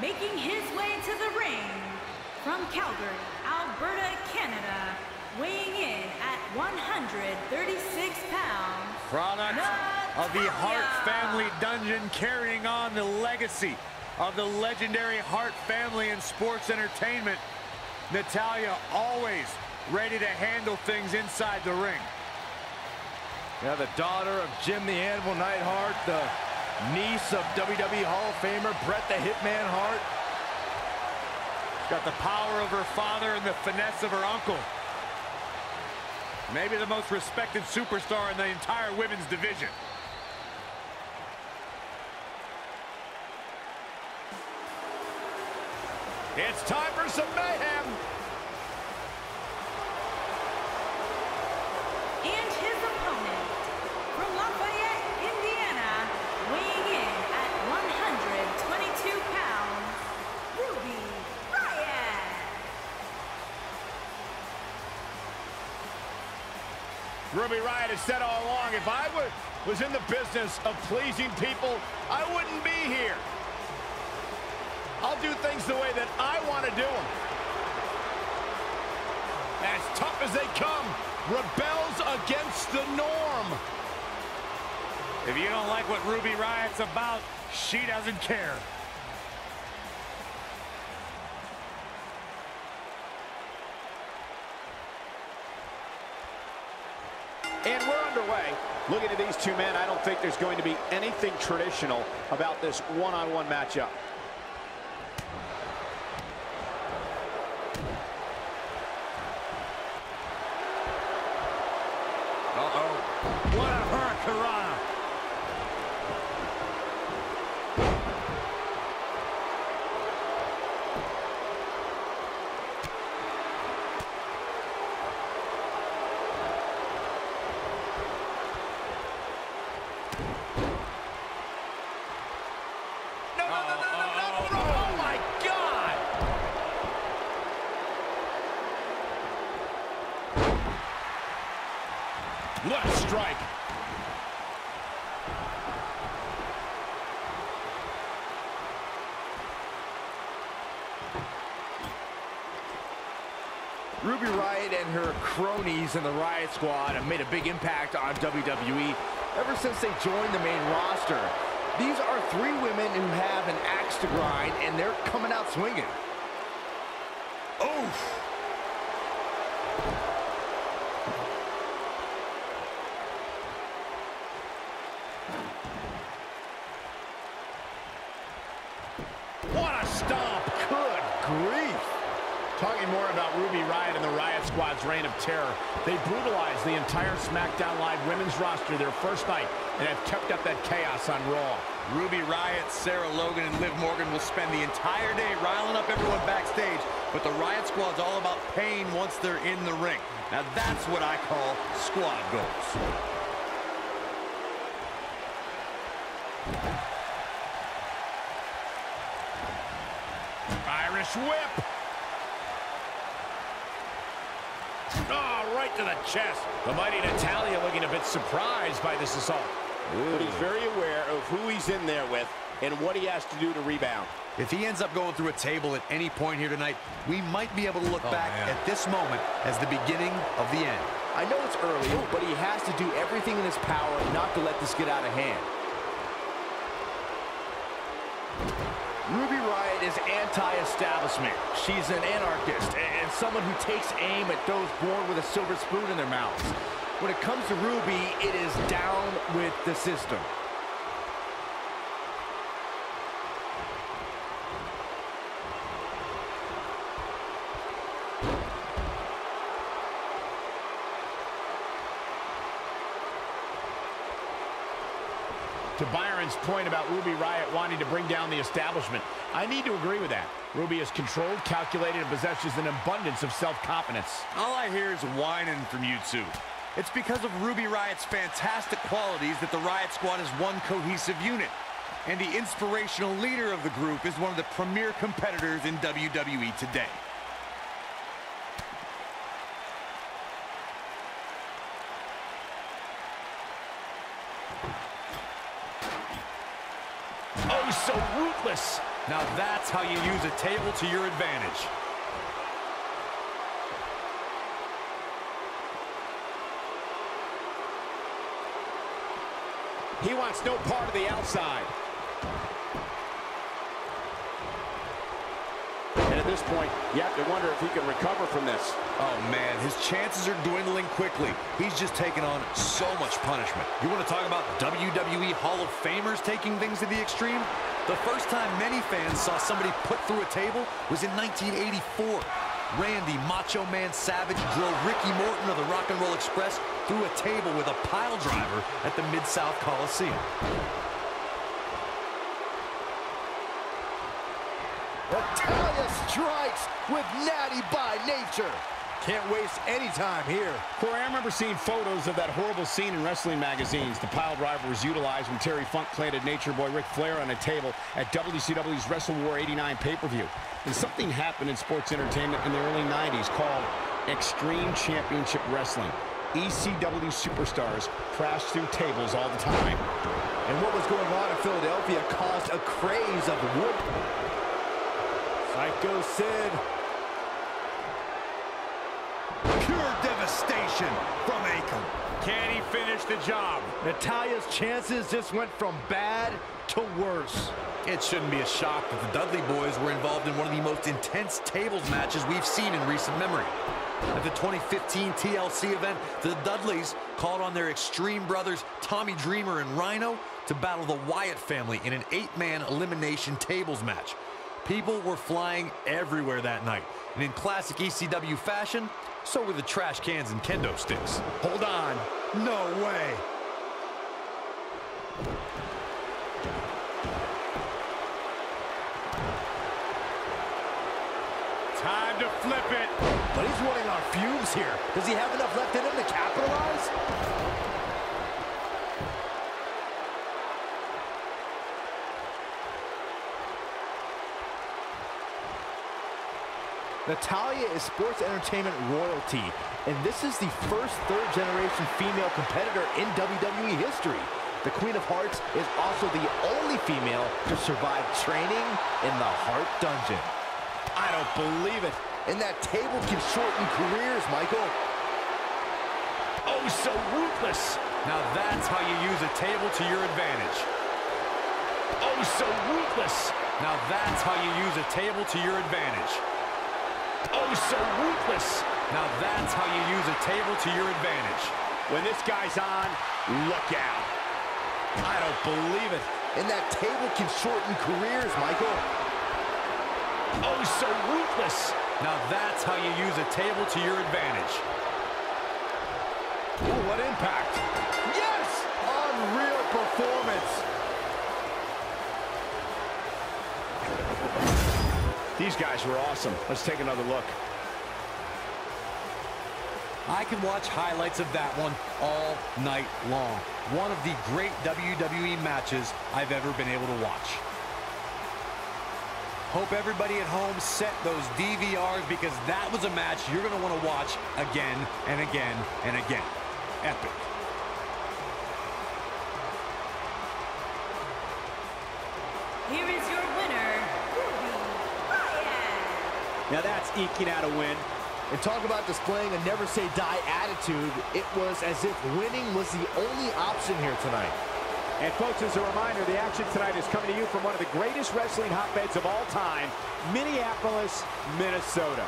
Making his way to the ring from Calgary, Alberta, Canada, weighing in at 136 pounds. Product of the Hart family dungeon, carrying on the legacy of the legendary Hart family in sports entertainment. Natalya always ready to handle things inside the ring. Yeah, the daughter of Jim the Anvil Neidhart, the niece of WWE Hall of Famer Bret the Hitman Hart. She's got the power of her father and the finesse of her uncle. Maybe the most respected superstar in the entire women's division. It's time for some mayhem. And his opponent from Lafayette, Indiana, weighing in at 122 pounds, Ruby Riott. Ruby Riott has said all along, if I was in the business of pleasing people, I wouldn't be here. I'll do things the way that I want to do them. As tough as they come, rebels against the norm. If you don't like what Ruby Riott's about, she doesn't care. And we're underway. Looking at these two men, I don't think there's going to be anything traditional about this one-on-one matchup. Uh-oh. What a hurricanrana. Oh my God! What a strike. Ruby Riott and her cronies in the Riott Squad have made a big impact on WWE ever since they joined the main roster. These are three women who have an axe to grind, and they're coming out swinging. Oof! What a stomp! Good grief! Talking more about Ruby Riott and the Riott Squad's reign of terror. They brutalized the entire SmackDown Live women's roster their first night and have kept up that chaos on Raw. Ruby Riott, Sarah Logan, and Liv Morgan will spend the entire day riling up everyone backstage, but the Riott Squad's all about pain once they're in the ring. Now that's what I call squad goals. Irish whip. Oh, right to the chest. The mighty Natalya looking a bit surprised by this assault. But he's very aware of who he's in there with and what he has to do to rebound. If he ends up going through a table at any point here tonight, we might be able to look back at this moment as the beginning of the end. I know it's early, but he has to do everything in his power not to let this get out of hand. Ruby Riott is anti-establishment. She's an anarchist and someone who takes aim at those born with a silver spoon in their mouths. When it comes to Ruby, it is down with the system. To Byron's point about Ruby Riott wanting to bring down the establishment, I need to agree with that. Ruby is controlled, calculated, and possesses an abundance of self-confidence. All I hear is whining from you two. It's because of Ruby Riott's fantastic qualities that the Riott Squad is one cohesive unit. And the inspirational leader of the group is one of the premier competitors in WWE today. Oh, so ruthless. Now that's how you use a table to your advantage. He wants no part of the outside. And at this point, you have to wonder if he can recover from this. Oh, man, his chances are dwindling quickly. He's just taken on so much punishment. You want to talk about WWE Hall of Famers taking things to the extreme? The first time many fans saw somebody put through a table was in 1984. Randy Macho Man Savage drove Ricky Morton of the Rock and Roll Express through a table with a pile driver at the Mid-South Coliseum. Natalya strikes with Natty by nature. Can't waste any time here. Corey, I remember seeing photos of that horrible scene in wrestling magazines. The pile driver was utilized when Terry Funk planted Nature Boy Ric Flair on a table at WCW's Wrestle War 89 pay-per-view. And something happened in sports entertainment in the early 90s called Extreme Championship Wrestling. ECW superstars crashed through tables all the time. And what was going on in Philadelphia caused a craze of wood. Psycho Sid. Pure devastation from Akam. Can he finish the job? Natalya's chances just went from bad to worse. It shouldn't be a shock that the Dudley boys were involved in one of the most intense tables matches we've seen in recent memory. At the 2015 TLC event, the Dudleys called on their Extreme brothers Tommy Dreamer and Rhino to battle the Riott family in an 8-man elimination tables match. People were flying everywhere that night, and in classic ECW fashion, so were the trash cans and kendo sticks. Hold on. No way. Time to flip it. But he's running on fumes here. Does he have enough left in him to capitalize? Natalya is sports entertainment royalty, and this is the first third-generation female competitor in WWE history. The Queen of Hearts is also the only female to survive training in the Heart Dungeon. I don't believe it. And that table can shorten careers, Michael. Oh, so ruthless. Now that's how you use a table to your advantage. Oh, so ruthless. Now that's how you use a table to your advantage. Oh, so ruthless. Now that's how you use a table to your advantage. When this guy's on, look out. I don't believe it. And that table can shorten careers, Michael. Oh, so ruthless. Now that's how you use a table to your advantage. Oh, what impact. Yes! Unreal performance. These guys were awesome. Let's take another look. I can watch highlights of that one all night long. One of the great WWE matches I've ever been able to watch. Hope everybody at home set those DVRs, because that was a match you're going to want to watch again and again and again. Epic. Here is your winner, Ruby Riott. Now that's eking out a win. And talk about displaying a never-say-die attitude. It was as if winning was the only option here tonight. And folks, as a reminder, the action tonight is coming to you from one of the greatest wrestling hotbeds of all time, Minneapolis, Minnesota.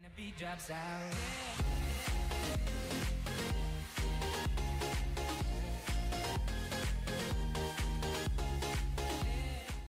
The beat drops out.